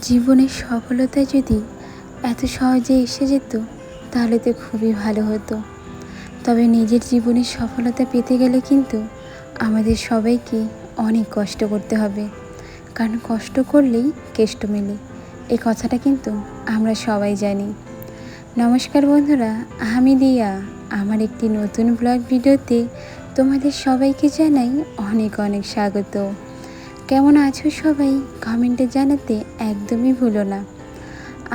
জীবনের সফলতা যদি এত সহজে এসে যেত তাহলে তো খুবই ভালো হতো। তবে নিজের জীবনের সফলতা পেতে গেলে কিন্তু আমাদের সবাইকে অনেক কষ্ট করতে হবে, কারণ কষ্ট করলেই কেষ্ট মেলে, এই কথাটা কিন্তু আমরা সবাই জানি। নমস্কার বন্ধুরা, আমি দিয়া আমার একটি নতুন ব্লগ ভিডিওতে তোমাদের সবাইকে জানাই অনেক অনেক স্বাগত। কেমন আছো সবাই কমেন্টে জানাতে একদমই ভুলো না।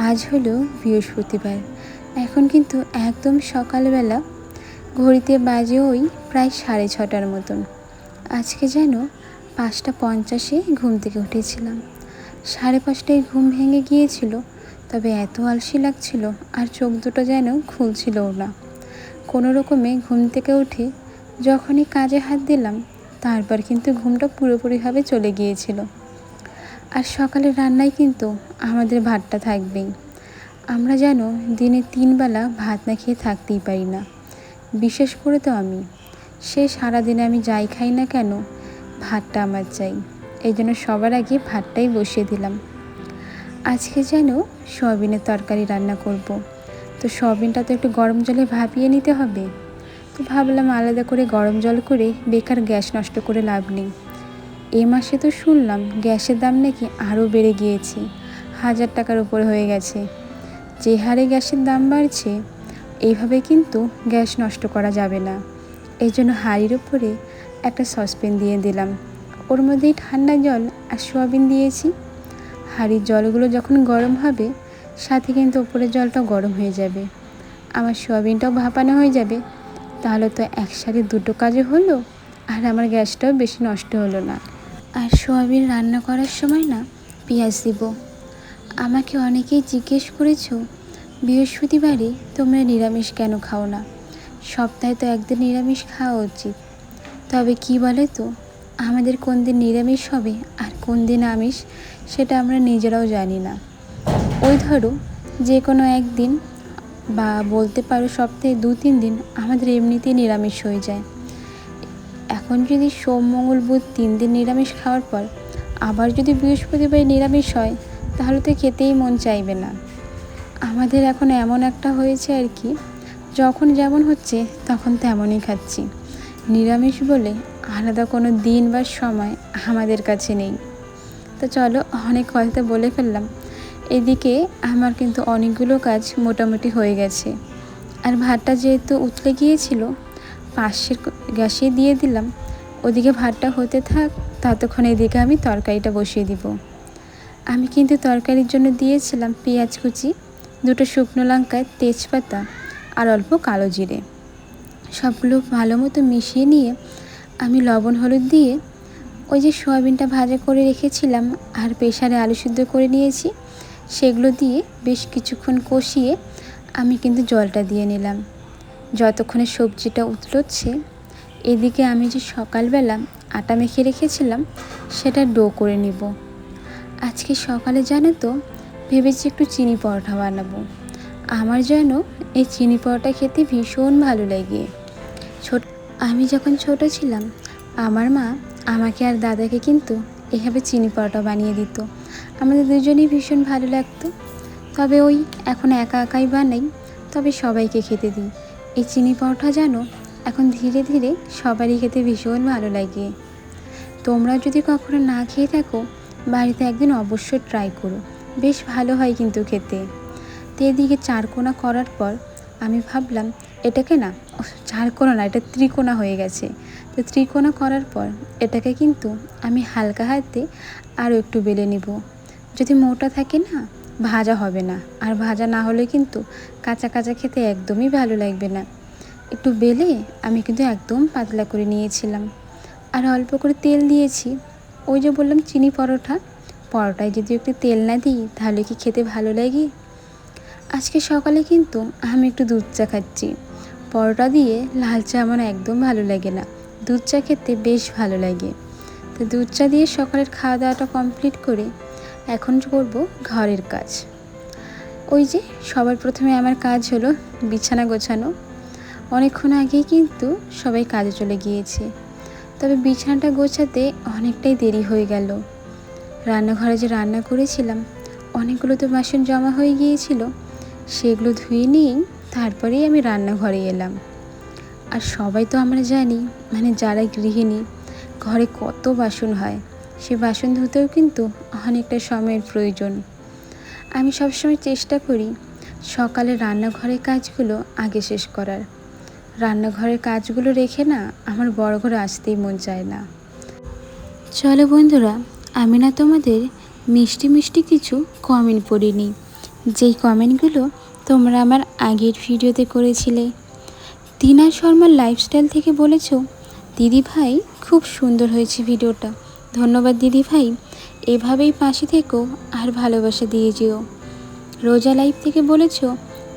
আজ হলো বৃহস্পতিবার, এখন কিন্তু একদম সকালবেলা, ঘড়িতে বাজে ওই প্রায় 6:30 মতন। আজকে যেন 5:50 ঘুম থেকে উঠেছিলাম। 5:30টায় ঘুম ভেঙে গিয়েছিল, তবে এত আলসি লাগছিল আর চোখ দুটো যেন খুলছিলও না। কোনো রকমে ঘুম থেকে উঠে যখনই কাজে হাত দিলাম, তারপর কিন্তু ঘুমটা পুরোপুরিভাবে চলে গিয়েছিল। আর সকালে রান্নায় কিন্তু আমাদের ভাতটা থাকবেই। আমরা যেন দিনে 3 বেলা ভাত না খেয়ে থাকতেই পারি না। বিশেষ করে তো আমি, সারাদিনে আমি যাই খাই না কেন, ভাতটা আমার চাই। এই জন্য সবার আগে ভাতটাই বসিয়ে দিলাম। আজকে যেন সয়াবিনের তরকারি রান্না করব। তো সয়াবিনটা তো একটু গরম জলে ভাপিয়ে নিতে হবে। তো ভাবলাম আলাদা করে গরম জল করে বেকার গ্যাস নষ্ট করে লাভ নেই। এ মাসে তো শুনলাম গ্যাসের দাম নাকি আরও বেড়ে গিয়েছে, 1000 টাকার উপরে হয়ে গেছে। যে হারে গ্যাসের দাম বাড়ছে, এইভাবে কিন্তু গ্যাস নষ্ট করা যাবে না। এই জন্য হাঁড়ির উপরে একটা সসপ্যান দিয়ে দিলাম, ওর মধ্যেই ঠান্ডা জল আর সোয়াবিন দিয়েছি। হাঁড়ির জলগুলো যখন গরম হবে, সাথে কিন্তু ওপরের জলটাও গরম হয়ে যাবে, আমার সোয়াবিনটাও ভাপানো হয়ে যাবে। তাহলে তো একসাথে দুটো কাজও হলো, আর আমার গ্যাসটাও বেশি নষ্ট হলো না। আর সোয়াবিন রান্না করার সময় না পেঁয়াজ দিব। আমাকে অনেকেই জিজ্ঞেস করেছো, বৃহস্পতিবারে তোমরা নিরামিষ কেন খাও না? সপ্তাহে তো একদিন নিরামিষ খাওয়া উচিত। তবে কি বলে তো, আমাদের কোন দিন নিরামিষ হবে আর কোন দিন আমিষ, সেটা আমরা নিজেরাও জানি না। ওই ধরো যে কোনো একদিন, বা বলতে পারো সপ্তাহে 2-3 দিন আমাদের এমনিতেই নিরামিষ হয়ে যায়। এখন যদি সোম মঙ্গল বুধ 3 দিন নিরামিষ খাওয়ার পর আবার যদি বৃহস্পতিবার নিরামিষ হয়, তাহলে তো খেতেই মন চাইবে না। আমাদের এখন এমন একটা হয়েছে আর কি, যখন যেমন হচ্ছে তখন তেমনই খাচ্ছি। নিরামিষ বলে আলাদা কোনো দিন বা সময় আমাদের কাছে নেই। তো চলো, অনেক কথা বলে ফেললাম। এদিকে আমার কিন্তু অনেকগুলো কাজ মোটামুটি হয়ে গেছে। আর ভাতটা যেহেতু উতলে গিয়েছিল, পাশের গ্যাসে দিয়ে দিলাম। ওদিকে ভাতটা হতে থাক, ততক্ষণ এদিকে আমি তরকারিটা বসিয়ে দিব। আমি কিন্তু তরকারির জন্য দিয়েছিলাম পেঁয়াজ কুচি, 2টো শুকনো লঙ্কা, তেজপাতা আর অল্প কালো জিরে। সবগুলো ভালো মতো মিশিয়ে নিয়ে আমি লবণ হলুদ দিয়ে ওই যে সয়াবিনটা ভাজা করে রেখেছিলাম আর প্রেসারে আলু সিদ্ধ করে নিয়েছি, সেগুলো দিয়ে বেশ কিছুক্ষণ কষিয়ে আমি কিন্তু জলটা দিয়ে নিলাম। যতক্ষণে সবজিটা উতলোচ্ছে, এদিকে আমি যে সকালবেলা আটা মেখে রেখেছিলাম সেটা ডো করে নিব। আজকে সকালে জানো তো, ভেবেছি একটু চিনি পরোটা বানাবো। আমার যেন এই চিনি পরোটা খেতে ভীষণ ভালো লাগে। আমি যখন ছোট ছিলাম, আমার মা আমাকে আর দাদাকে কিন্তু এভাবে চিনি পরোটা বানিয়ে দিত। আমাদের দুজনেই ভীষণ ভালো লাগতো। তবে ওই এখন একা একাই বানাই, তবে সবাইকে খেতে দিই। এই চিনি পরোটা যেন এখন ধীরে ধীরে সবারই খেতে ভীষণ ভালো লাগে। তোমরা যদি কখনো না খেয়ে থাকো, বাড়িতে একদিন অবশ্যই ট্রাই করো, বেশ ভালো হয় কিন্তু খেতে। তো এদিকে চারকোনা করার পর আমি ভাবলাম এটাকে না, চারকোনা না, এটা ত্রিকোণা হয়ে গেছে। তো ত্রিকোণা করার পর এটাকে কিন্তু আমি হালকা হাতে আরও একটু বেলে নেব। যদি মোটা থাকে না, ভাজা হবে না, আর ভাজা না হলে কিন্তু কাঁচা কাঁচা খেতে একদমই ভালো লাগবে না। একটু বেলে আমি কিন্তু একদম পাতলা করে নিয়েছিলাম, আর অল্প করে তেল দিয়েছি। ওই যে বললাম চিনি পরোটা, পরোটায় যদি একটু তেল না দিই তাহলে কি খেতে ভালো লাগে? আজকে সকালে কিন্তু আমি একটু দুধ চা খাচ্ছি। পরোটা দিয়ে লাল চা আমার একদম ভালো লাগে না, দুধ চা খেতে বেশ ভালো লাগে। তো দুধ চা দিয়ে সকালের খাওয়া দাওয়াটা কমপ্লিট করে এখন করব ঘরের কাজ। ওই যে সবার প্রথমে আমার কাজ হলো বিছানা গোছানো। অনেকক্ষণ আগেই কিন্তু সবাই কাজে চলে গিয়েছে, তবে বিছানাটা গোছাতে অনেকটাই দেরি হয়ে গেল। রান্নাঘরে যে রান্না করেছিলাম, অনেকগুলো তো বাসন জমা হয়ে গিয়েছিল, সেগুলো ধুয়ে নিয়েই তারপরেই আমি রান্নাঘরে এলাম। আর সবাই তো আমরা জানি, যারা গৃহিণী, ঘরে কত বাসন হয়, সে বাসন ধুতেও কিন্তু অনেকটা সময়ের প্রয়োজন। আমি সবসময় চেষ্টা করি সকালে রান্নাঘরের কাজগুলো আগে শেষ করার। রান্নাঘরের কাজগুলো রেখে না আমার বড় ঘরে আসতেই মন চায় না। চলো বন্ধুরা, আমি না তোমাদের মিষ্টি মিষ্টি কিছু কমেন্ট পড়িনি, যেই কমেন্টগুলো তোমরা আমার আগের ভিডিওতে করেছিলে। টিনা শর্মার লাইফস্টাইল থেকে বলেছ, দিদি ভাই খুব সুন্দর হয়েছে ভিডিওটা। ধন্যবাদ দিদি ভাই, এভাবেই পাশে থেকো আর ভালোবাসা দিয়ে যেও। রোজা লাইভ থেকে বলেছ,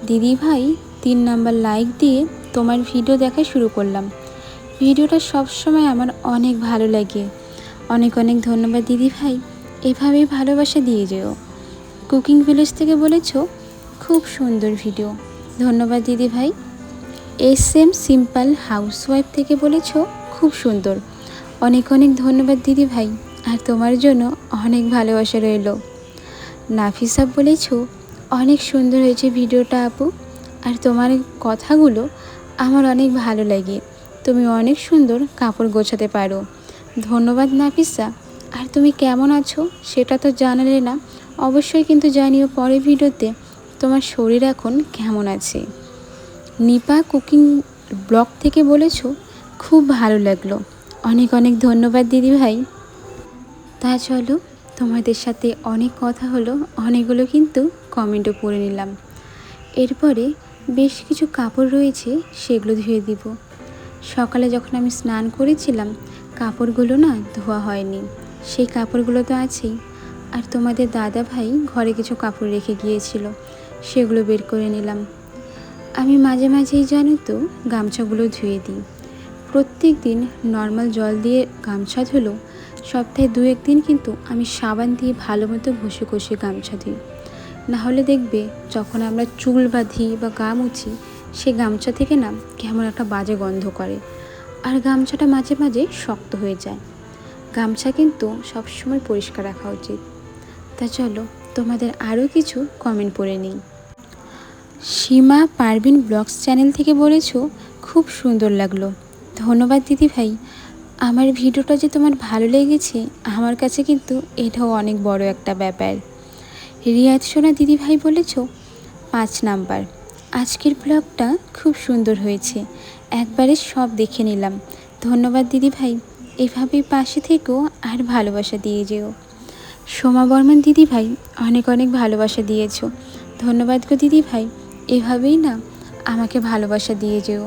দিদি ভাই 3 নাম্বার লাইক দিয়ে তোমার ভিডিও দেখা শুরু করলাম। ভিডিওটা সবসময় আমার অনেক ভালো লাগে। অনেক অনেক ধন্যবাদ দিদি ভাই, এভাবেই ভালোবাসা দিয়ে যেও। কুকিং ভিলেজ থেকে বলেছ, খুব সুন্দর ভিডিও। ধন্যবাদ দিদি ভাই। SM সিম্পল হাউসওয়াইফ থেকে বলেছ, খুব সুন্দর। অনেক অনেক ধন্যবাদ দিদি ভাই, আর তোমার জন্য অনেক ভালোবাসা রইল। নাফিসা বলেছ, অনেক সুন্দর হয়েছে ভিডিওটা আপু, আর তোমার কথাগুলো আমার অনেক ভালো লাগে। তুমি অনেক সুন্দর কাপড় গোছাতে পারো। ধন্যবাদ নাফিসা। আর তুমি কেমন আছো সেটা তো জানালে না, অবশ্যই কিন্তু জানিও পরের ভিডিওতে তোমার শরীর এখন কেমন আছে। নিপা কুকিং ব্লগ থেকে বলেছ, খুব ভালো লাগলো। অনেক অনেক ধন্যবাদ দিদি ভাই। তা চলো, তোমাদের সাথে অনেক কথা হলো, অনেকগুলো কিন্তু কমেন্টও পড়ে নিলাম। এরপরে বেশ কিছু কাপড় রয়েছে, সেগুলো ধুয়ে দিব। সকালে যখন আমি স্নান করেছিলাম, কাপড়গুলো না ধোয়া হয়নি, সেই কাপড়গুলো তো আছেই। আর তোমাদের দাদা ভাই ঘরে কিছু কাপড় রেখে গিয়েছিল, সেগুলো বের করে নিলাম। আমি মাঝে মাঝেই জানো তো গামছাগুলো ধুয়ে দিই। প্রত্যেক দিন নর্মাল জল দিয়ে গামছা ধুলো, সপ্তাহে 2-1 দিন কিন্তু আমি সাবান দিয়ে ভালো মতো ঘষে ঘষে গামছা দিই। নাহলে দেখবে যখন আমরা চুল বাঁধি বা গা মুছি, সে গামছা থেকে না কেমন একটা বাজে গন্ধ করে, আর গামছাটা মাঝে মাঝে শক্ত হয়ে যায়। গামছা কিন্তু সবসময় পরিষ্কার রাখা উচিত। তা চলো, তোমাদের আরও কিছু কমেন্ট পড়ে নিই। সীমা পারভিন ব্লগস চ্যানেল থেকে বলেছ, খুব সুন্দর লাগলো। ধন্যবাদ দিদি ভাই। আমার ভিডিওটা যে তোমার ভালো লেগেছে, আমার কাছে কিন্তু এটাও অনেক বড় একটা ব্যাপার। রিয়াজ সোনা দিদি ভাই বলেছ, 5 নাম্বার। আজকের ব্লগটা খুব সুন্দর হয়েছে, একবারে সব দেখে নিলাম। ধন্যবাদ দিদি ভাই, এভাবেই পাশে থেকেও আর ভালোবাসা দিয়ে যেও। সোমা বর্মন দিদি ভাই, অনেক অনেক ভালোবাসা দিয়েছ। ধন্যবাদ গো দিদি ভাই, এভাবেই না আমাকে ভালোবাসা দিয়ে যেও।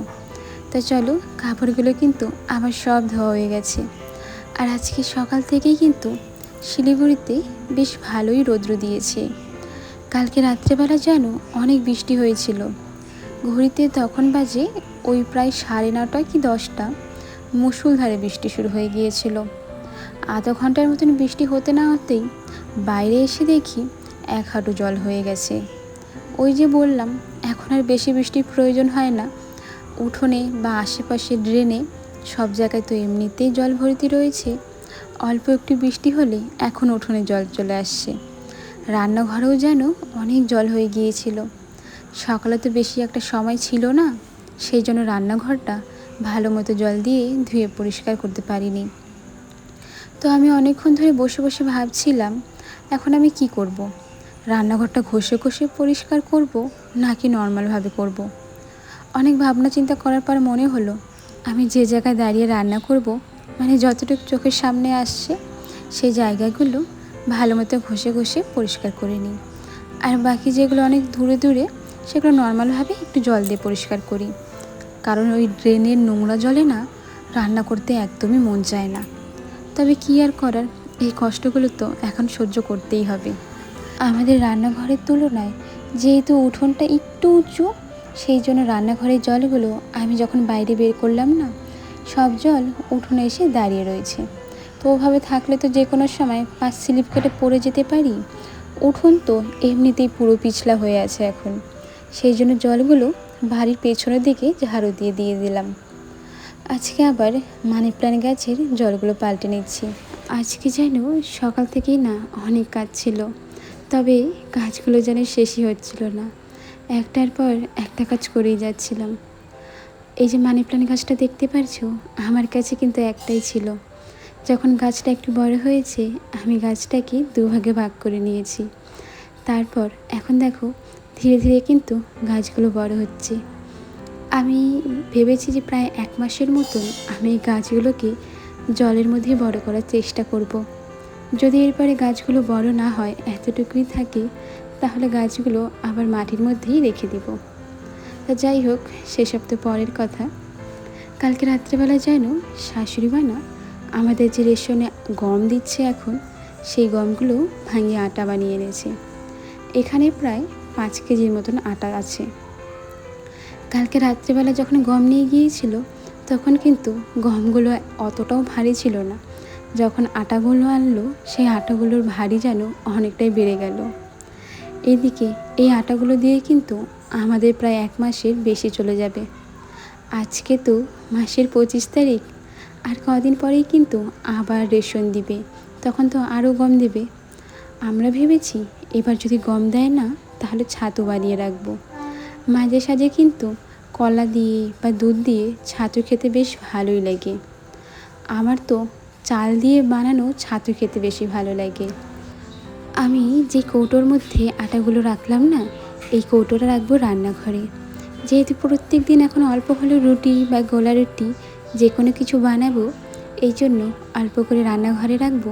তো চলো, কাপড়গুলো কিন্তু আমার সব ধোয়া হয়ে গেছে। আর আজকে সকাল থেকেই কিন্তু শিলিগুড়িতে বেশ ভালোই রৌদ্র দিয়েছে। কালকে রাত্রেবেলা যেন অনেক বৃষ্টি হয়েছিল। ঘড়িতে তখন বাজে ওই প্রায় 9:30 কি 10টা, মুষলধারে বৃষ্টি শুরু হয়ে গিয়েছিল। আধা ঘন্টার মতন বৃষ্টি হতে না হতেই বাইরে এসে দেখি 1 হাঁটু জল হয়ে গেছে। ওই যে বললাম, এখন আর বেশি বৃষ্টির প্রয়োজন হয় না। উঠোনে বা আশেপাশে ড্রেনে সব জায়গায় তো এমনিতেই জল ভর্তি রয়েছে। অল্প একটু বৃষ্টি হলে এখন উঠোনে জল চলে আসছে। রান্নাঘরেও যেন অনেক জল হয়ে গিয়েছিল। সকালে তো বেশি একটা সময় ছিল না, সেই জন্য রান্নাঘরটা ভালো মতো জল দিয়ে ধুয়ে পরিষ্কার করতে পারিনি। তো আমি অনেকক্ষণ ধরে বসে বসে ভাবছিলাম, এখন আমি কি করব। রান্নাঘরটা ঘষে ঘষে পরিষ্কার করব নাকি নর্মালভাবে করব। অনেক ভাবনা চিন্তা করার পর মনে হলো, আমি যে জায়গায় দাঁড়িয়ে রান্না করব, যতটুকু চোখের সামনে আসছে সেই জায়গাগুলো ভালো মতো ঘষে ঘষে পরিষ্কার করে নিই। আর বাকি যেগুলো অনেক দূরে দূরে, সেগুলো নর্মালভাবে একটু জল দিয়ে পরিষ্কার করি। কারণ ওই ড্রেনের নোংরা জলে না রান্না করতে একদমই মন চায় না। তবে কী আর করার, এই কষ্টগুলো তো এখন সহ্য করতেই হবে। আমাদের রান্নাঘরের তুলনায় যেহেতু উঠোনটা একটু উঁচু, সেই জন্য রান্নাঘরের জলগুলো আমি যখন বাইরে বের করলাম না, সব জল উঠোনে এসে দাঁড়িয়ে রয়েছে। তো ওভাবে থাকলে তো যে কোনো সময় পা স্লিপ কেটে পড়ে যেতে পারি। উঠোন তো এমনিতেই পুরো পিছলা হয়ে আছে এখন, সেই জন্য জলগুলো বাড়ির পেছনের দিকে ঝাড়ু দিয়ে দিয়ে দিলাম। আজকে আবার মানি প্ল্যান্ট গাছের জলগুলো পাল্টে নিচ্ছি। আজকে যেন সকাল থেকেই না অনেক কাজ ছিল, তবে কাজগুলো যেন শেষই হচ্ছিল না, একটার পর একটা কাজ করেই যাচ্ছিলাম। এই যে মানি প্ল্যান্ট গাছটা দেখতে পারছো, আমার কাছে কিন্তু একটাই ছিল। যখন গাছটা একটু বড় হয়েছে, আমি গাছটাকে দুভাগে ভাগ করে নিয়েছি। তারপর এখন দেখো ধীরে ধীরে কিন্তু গাছগুলো বড় হচ্ছে। আমি ভেবেছি যে প্রায় 1 মাসের মতন আমি এই গাছগুলোকে জলের মধ্যে বড় করার চেষ্টা করব। যদি এরপরে গাছগুলো বড় না হয়, এতটুকুই থাকে, তাহলে গাছগুলো আবার মাটির মধ্যেই রেখে দেব। তা যাই হোক, সেসব তো পরের কথা। কালকে রাত্রেবেলা যেন শাশুড়ি মা না আমাদের যে রেশনে গম দিচ্ছে এখন, সেই গমগুলো ভাঙিয়ে আটা বানিয়ে এনেছে। এখানে প্রায় 5 কেজির মতন আটা আছে। কালকে রাত্রেবেলা যখন গম নিয়ে গিয়েছিল, তখন কিন্তু গমগুলো অতটাও ভারী ছিল না। যখন আটাগুলো আনলো, সেই আটাগুলোর ভারী যেন অনেকটাই বেড়ে গেল। এদিকে এই আটাগুলো দিয়ে কিন্তু আমাদের প্রায় 1 মাসের বেশি চলে যাবে। আজকে তো মাসের 25 তারিখ, আর কদিন পরেই কিন্তু আবার রেশন দিবে, তখন তো আরও গম দেবে। আমরা ভেবেছি এবার যদি গম দেয় না, তাহলে ছাতু বানিয়ে রাখবো। মাঝে সাঝে কিন্তু কলা দিয়ে বা দুধ দিয়ে ছাতু খেতে বেশ ভালোই লাগে। আমার তো চাল দিয়ে বানানো ছাতু খেতে বেশি ভালো লাগে। আমি যে কৌটোর মধ্যে আটাগুলো রাখলাম না, এই কৌটোটা রাখবো রান্নাঘরে। যেহেতু প্রত্যেক দিন এখন অল্প হলেও রুটি বা গোলা রুটি যে কোনো কিছু বানাবো, এই জন্য অল্প করে রান্নাঘরে রাখবো,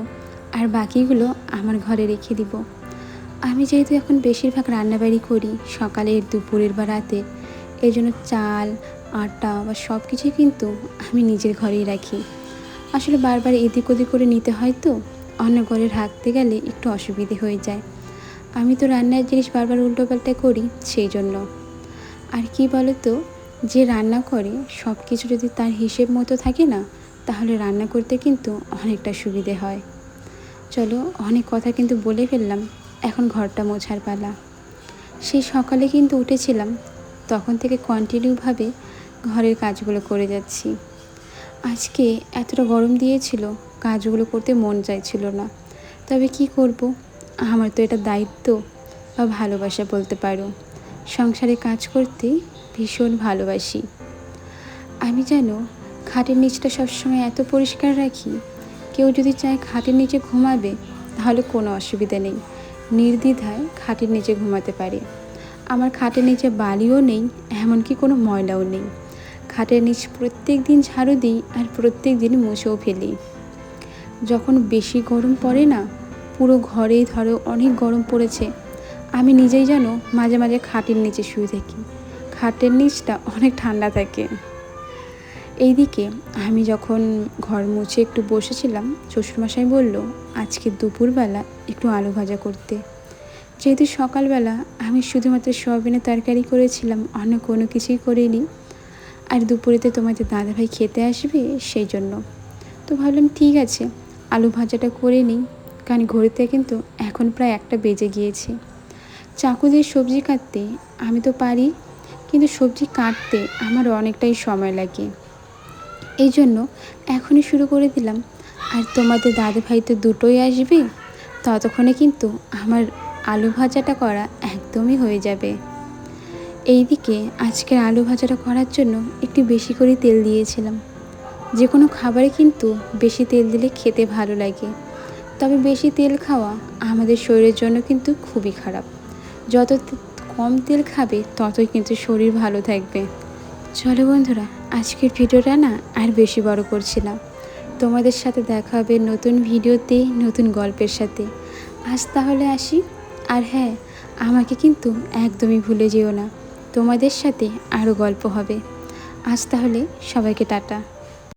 আর বাকিগুলো আমার ঘরে রেখে দিব। আমি যেহেতু এখন বেশিরভাগ রান্নাবাড়ি করি সকালের, দুপুরের বা রাতের, এই জন্য চাল, আটা বা সব কিছুই কিন্তু আমি নিজের ঘরেই রাখি। আসলে বারবার এদিক ওদিক করে নিতে হয়, তো অন্য ঘরে রাখতে গেলে একটু অসুবিধে হয়ে যায়। আমি তো রান্নার জিনিস বারবার উল্টোপাল্টা করি, সেই জন্য। আর কি বলো তো, যে রান্না করে সব কিছু যদি তার হিসেব মতো থাকে না, তাহলে রান্না করতে কিন্তু অনেকটা সুবিধে হয়। চলো, অনেক কথা কিন্তু বলে ফেললাম, এখন ঘরটা মোছার পালা। সেই সকালে কিন্তু উঠেছিলাম, তখন থেকে কন্টিনিউভাবে ঘরের কাজগুলো করে যাচ্ছি। আজকে এতটা গরম দিয়েছিল, কাজগুলো করতে মন চাইছিল না। তবে কি করব, আমার তো এটা দায়িত্ব বা ভালোবাসা বলতে পারো। সংসারে কাজ করতে ভীষণ ভালোবাসি। আমি যেন খাটের নিচটা সবসময় এত পরিষ্কার রাখি, কেউ যদি চায় খাটের নিচে ঘুমাবে, তাহলে কোনো অসুবিধা নেই, নির্দ্বিধায় খাটের নিচে ঘুমাতে পারে। আমার খাটের নিচে বালিও নেই, এমনকি কোনো ময়লাও নেই। খাটের নিচ প্রত্যেক দিন ঝাড়ু দিই, আর প্রত্যেক দিন মুছেও ফেলি। যখন বেশি গরম পড়ে না, পুরো ঘরেই ধরো অনেক গরম পড়েছে, আমি নিজেই যেন মাঝে মাঝে খাটের নিচে শুয়ে থাকি। খাটের নিচটা অনেক ঠান্ডা থাকে। এইদিকে আমি যখন ঘর মুছে একটু বসেছিলাম, শ্বশুরমশাই বলল আজকে দুপুরবেলা একটু আলু ভাজা করতে। যেহেতু সকালবেলা আমি শুধুমাত্র সয়াবিনের তরকারি করেছিলাম, অন্য কোনো কিছুই করিনি, আর দুপুরেতে তোমাদের দাদাভাই খেতে আসবে, সেই জন্য তো ভাবলাম ঠিক আছে আলু ভাজাটা করে নিই। কারণ ঘড়িতে কিন্তু এখন প্রায় 1টা বেজে গিয়েছে। চাকু দিয়ে সবজি কাটতে আমি তো পারি, কিন্তু সবজি কাটতে আমার অনেকটাই সময় লাগে, এই জন্য এখনই শুরু করে দিলাম। আর তোমাদের দাদাভাই তো দুটোই আসবে, ততক্ষণে কিন্তু আমার আলু ভাজাটা করা একদমই হয়ে যাবে। এইদিকে আজকের আলু ভাজাটা করার জন্য একটু বেশি করে তেল দিয়েছিলাম। যে কোনো খাবারে কিন্তু বেশি তেল দিলে খেতে ভালো লাগে, তবে বেশি তেল খাওয়া আমাদের শরীরের জন্য কিন্তু খুবই খারাপ। যত কম তেল খাবে, ততই কিন্তু শরীর ভালো থাকবে। চলো বন্ধুরা, আজকের ভিডিওটা না আর বেশি বড় করছি না। তোমাদের সাথে দেখা হবে নতুন ভিডিওতে, নতুন গল্পের সাথে। আজ তাহলে আসি। আর হ্যাঁ, আমাকে কিন্তু একদমই ভুলে যেও না, তোমাদের সাথে আরও গল্প হবে। আজ তাহলে সবাইকে টাটা।